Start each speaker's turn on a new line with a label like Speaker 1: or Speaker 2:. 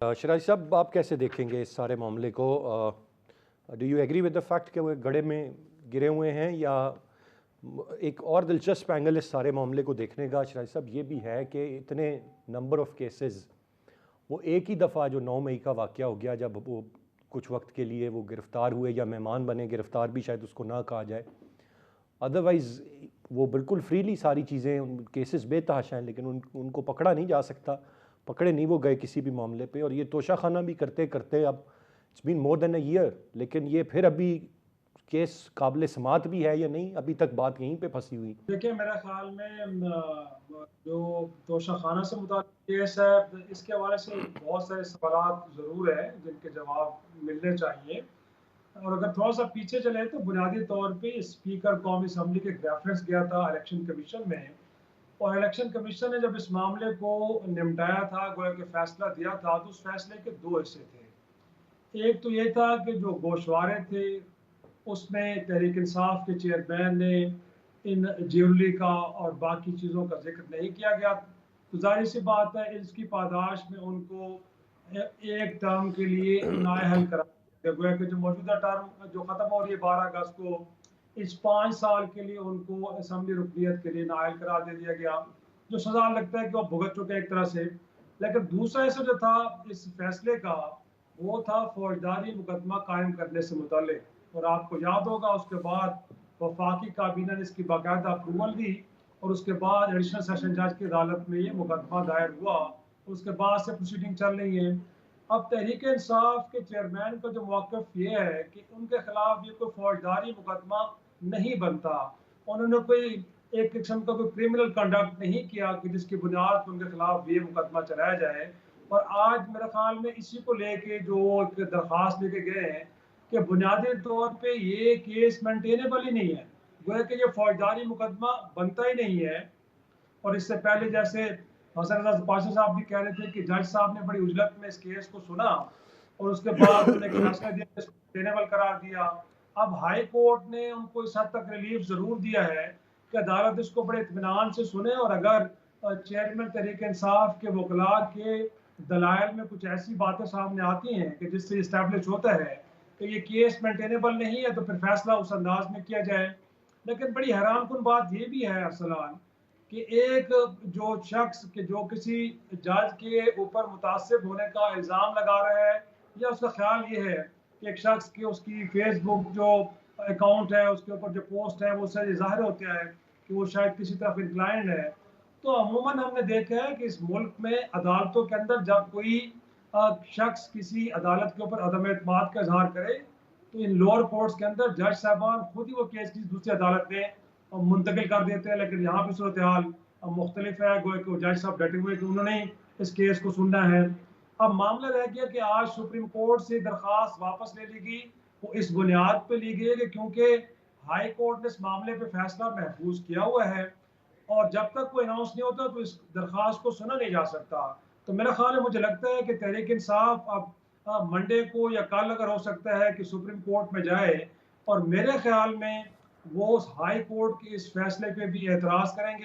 Speaker 1: शराज साहब, आप कैसे देखेंगे इस सारे मामले को? Do you agree with the fact कि वो गड्ढे में गिरे हुए हैं, या एक और दिलचस्प एंगल इस सारे मामले को देखने का शराज साहब ये भी है कि इतने नंबर ऑफ़ केसेस, वो एक ही दफ़ा जो 9 मई का वाक़या हो गया, जब वो कुछ वक्त के लिए वो गिरफ़्तार हुए या मेहमान बने, गिरफ़्तार भी शायद उसको ना कहा जाए, अदरवाइज़ वो बिल्कुल फ्रीली सारी चीज़ें, केसेस बेतहाशा हैं, लेकिन उनको पकड़ा नहीं जा सकता, पकड़े नहीं वो गए किसी भी मामले पे। और ये तोशाखाना भी करते करते अब it's been more than a year, लेकिन ये फिर अभी केस काबिल समात भी है या नहीं, अभी तक बात यहीं पे फंसी हुई।
Speaker 2: देखिए, मेरे ख्याल में जो तोशाखाना से मुताल्लिक़ केस है, इसके हवाले से बहुत सारे सवालात ज़रूर हैं जिनके जवाब मिलने चाहिए। और अगर थोड़ा-सा पीछे चले तो बुनियादी तौर पे स्पीकर कौमी असम्बली के एक रेफ़रेंस गया था इलेक्शन कमीशन में, और इलेक्शन कमीशन ने जब इस मामले को निपटाया था, गोया कि फ़ैसला दिया था, तो उस फ़ैसले के 2 हिस्से थे। एक तो ये था कि जो गोशवारे थे, उसमें तहरीक इंसाफ के चेयरमैन ने इन ज्वेलरी का और बाकी चीज़ों का ज़िक्र नहीं किया गया। तो ज़ाहिर-सी बात है, इसकी पादाश में उनको एक टर्म के लिए नाअहल करार दिया गया कि जो मौजूदा टर्म जो ख़त्म हो रही है 12 अगस्त को, इस 5 साल के लिए उनको असम्बली रुकनियत के लिए नाअहल करार दे दिया गया, जो सज़ा लगता है कि वो भुगत चुके हैं एक तरह से। लेकिन दूसरा हिस्सा जो था इस फैसले का, वो था फौजदारी मुकदमा कायम करने से मुताल्लिक। और आपको याद होगा, उसके बाद वफाकी काबीना ने इसकी बाकायदा अप्रूवल दी, और उसके बाद एडिशनल सेशन जज की अदालत में ये मुकदमा दायर हुआ। उसके बाद से प्रोसीडिंग चल रही है। अब तहरीक इंसाफ के चेयरमैन का जो मौक़िफ़ ये है कि उनके खिलाफ ये कोई फौजदारी मुकदमा नहीं बनता। उन्होंने कोई एक किस्म का कोई क्रिमिनल कंडक्ट नहीं किया कि जिसकी बुनियाद पर उनके खिलाफ ये मुकदमा चलाया जाए। और आज मेरे ख्याल में इसी को लेके जो एक दरख्वास्त लेके गए हैं कि बुनियादी तौर पे ये केस मेंटेनेबल ही नहीं है, गोया कि ये फौजदारी मुकदमा बनता ही नहीं है। और इससे पहले जैसे हसन रज़ा पाशा साहब भी कह रहे थे कि जज साहब ने बड़ी उजलत में इस केस को सुना, और उसके बाद उन्होंने एक फैसला दिया, इसको मेंटेनेबल करार दिया। अब हाई कोर्ट ने उनको इस हद तक रिलीफ ज़रूर दिया है कि अदालत इसको बड़े इत्मीनान से सुने, और अगर चेयरमैन तहरीक इंसाफ के वकला के दलाइल में कुछ ऐसी बातें सामने आती हैं कि जिससे इस्टेब्लिश होता है कि ये केस मेंटेनेबल नहीं है, तो फिर फैसला उस अंदाज में किया जाए। लेकिन बड़ी हैरानकुन बात ये भी है अरसलान, कि एक जो शख्स कि जो किसी जज के ऊपर मुतासिब होने का इल्ज़ाम लगा रहा है, या उसका ख्याल ये है कि एक शख्स की उसकी फेसबुक जो अकाउंट है, उसके ऊपर जो पोस्ट है, वो उससे ज़ाहिर होता है कि वो शायद किसी तरफ इंक्लाइंड है। तो अमूमन हमने देखा है कि इस मुल्क में अदालतों के अंदर जब कोई शख्स किसी अदालत के ऊपर अदम एतमाद का इजहार करे, तो इन लोअर कोर्ट्स के अंदर जज साहबान खुद ही वो केस किसी दूसरी अदालत में मुंतकिल कर देते हैं। लेकिन यहाँ पे सूरत हाल मुख्तलिफ है, गोया कि जज साहब डटे हुए कि उन्होंने ही इस केस को सुनना है। अब मामला रह गया कि आज सुप्रीम कोर्ट से दरख्वास्त वापस ले ली गई। वो इस बुनियाद पे ली गई है कि क्योंकि हाई कोर्ट ने इस मामले पे फैसला महफूज किया हुआ है, और जब तक वो अनाउंस नहीं होता तो इस दरख्वास्त को सुना नहीं जा सकता। तो मेरा ख्याल है, मुझे लगता है कि तहरीक इंसाफ अब मंडे को या कल अगर हो सकता है कि सुप्रीम कोर्ट में जाए, और मेरे ख्याल में वो हाई कोर्ट के इस फैसले पे भी एतराज़ करेंगे।